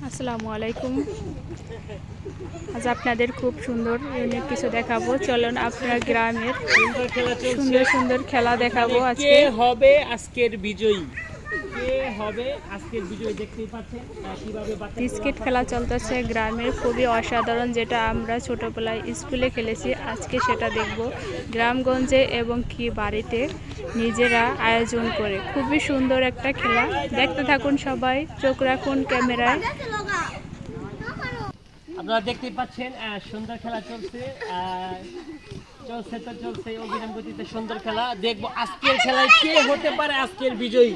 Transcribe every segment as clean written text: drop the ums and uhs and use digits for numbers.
আসসালামু আলাইকুম। আজ আপনাদের খুব সুন্দর ইউনিক কিছু দেখাবো। চলুন আপনার গ্রামের সুন্দর সুন্দর খেলা দেখাবো। আজকে হবে আজকের বিজয়ী, কে হবে আজকের বিজয়ী দেখতেই পাচ্ছেন কিভাবে বিস্কিট খেলা চলতেছে গ্রামের, খুবই অসাধারণ, যেটা আমরা ছোটবেলায় স্কুলে খেলেছি। আজকে সেটা দেখব গ্রামগঞ্জে এবং কি বাড়িতে নিজেরা আয়োজন করে। খুবই সুন্দর একটা খেলা, দেখতে থাকুন সবাই, চোখ রাখুন ক্যামেরায়। আপনারা দেখতেই পাচ্ছেন সুন্দর খেলা চলছে, চলছে অবিরাম গতিতে সুন্দর খেলা। দেখবো আজকের খেলায় কে হতে পারে আজকের বিজয়ী,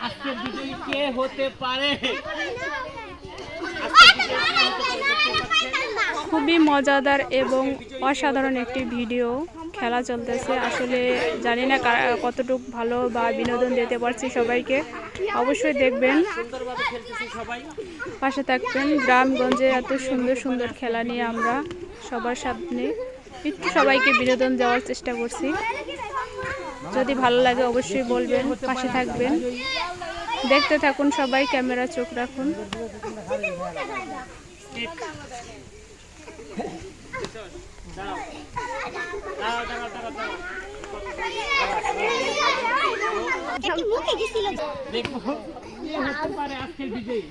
আজকের বিজয়ী কে হতে পারে। খুবই মজাদার এবং অসাধারণ একটি ভিডিও খেলা চলতেছে। আসলে জানি না কতটুকু ভালো বা বিনোদন দিতে পারছি সবাইকে, অবশ্যই দেখবেন, পাশে থাকবেন। গ্রামগঞ্জে এত সুন্দর সুন্দর খেলা নিয়ে আমরা সবার সামনে একটু সবাইকে বিনোদন দেওয়ার চেষ্টা করছি। যদি ভালো লাগে অবশ্যই বলবেন, পাশে থাকবেন, দেখতে থাকুন সবাই, ক্যামেরা চোখ রাখুন। দেখবো কে হতে পারে আজকের বিজয়ী,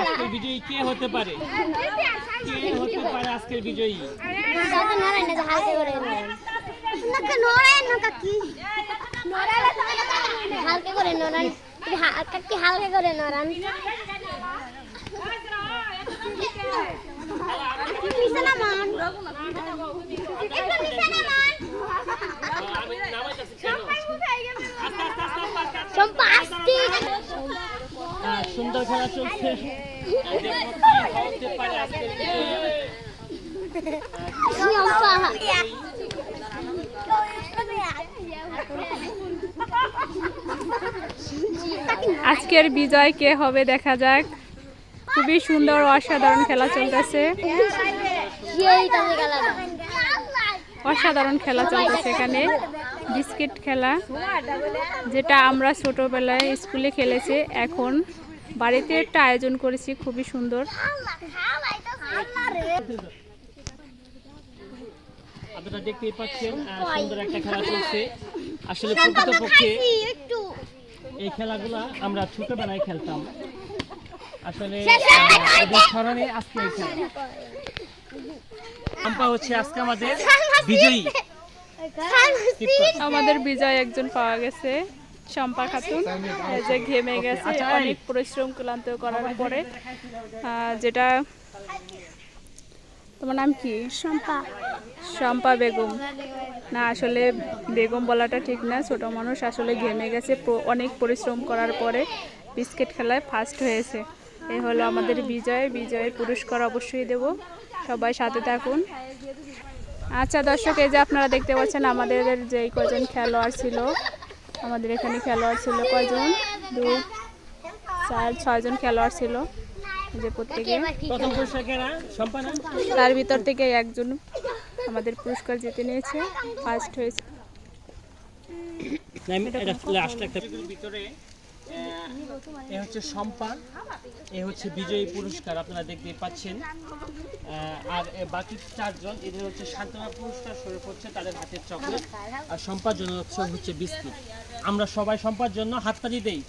আজকের বিজয়ী কে হতে পারে, কে হতে পারে আজকের বিজয়ী। হালকা করে নরান, হালকা করে নরান। সুন্দর খেলা চলছে, আজকের বিজয় কে হবে দেখা যাক। খুবই সুন্দর অসাধারণ খেলা চলতেছে, অসাধারণ খেলা চলতেছে এখানে। বিস্কিট খেলা, যেটা আমরা ছোটবেলায় স্কুলে খেলেছি, এখন বাড়িতে একটা আয়োজন করেছি, খুবই সুন্দর। আপনারা দেখতেই পাচ্ছেন সুন্দর একটা খেলা চলছে। আসলে প্রকৃতপক্ষে এই খেলাগুলা আমরা ছোটবেলায় খেলতাম। আসলে স্মরণে আজকে এই খেলা আম্পা হচ্ছে আজকে আমাদের বিজয়ী। আমাদের বিজয় একজন পাওয়া গেছে, শম্পা খাতুন, যে ঘেমে গেছে অনেক পরিশ্রম ক্লান্ত করার পরে। যেটা তোমার নাম কি? শম্পা। শম্পা বেগম না, আসলে বেগম বলাটা ঠিক না, ছোট মানুষ। আসলে ঘেমে গেছে অনেক পরিশ্রম করার পরে, বিস্কিট খেলায় ফার্স্ট হয়েছে। এই হলো আমাদের বিজয়। বিজয়ের পুরস্কার অবশ্যই দেব, সবাই সাথে থাকুন। আচ্ছা দর্শক, এই যে আপনারা দেখতে পাচ্ছেন আমাদের যেই কজন খেলোয়াড় ছিল, আমাদের এখানে খেলোয়াড় ছিল কয়জন, 2, 4, 6 জন খেলোয়াড় ছিল, যে প্রত্যেকে তার ভিতর থেকে একজন আমাদের পুরস্কার জিতে নিয়েছে, ফার্স্ট হয়েছে। এ হচ্ছে সম্পান, এ হচ্ছে বিজয়ী পুরস্কার, আপনারা দেখতেই পাচ্ছেন। আর বাকি 4 জন, এদের হচ্ছে সান্ত্বনা পুরস্কার স্বরূপ হচ্ছে তাদের হাতের চকলেট, আর সম্পার জন্য হচ্ছে বিস্কিট। আমরা সবাই সম্পার জন্য হাততালি দেই।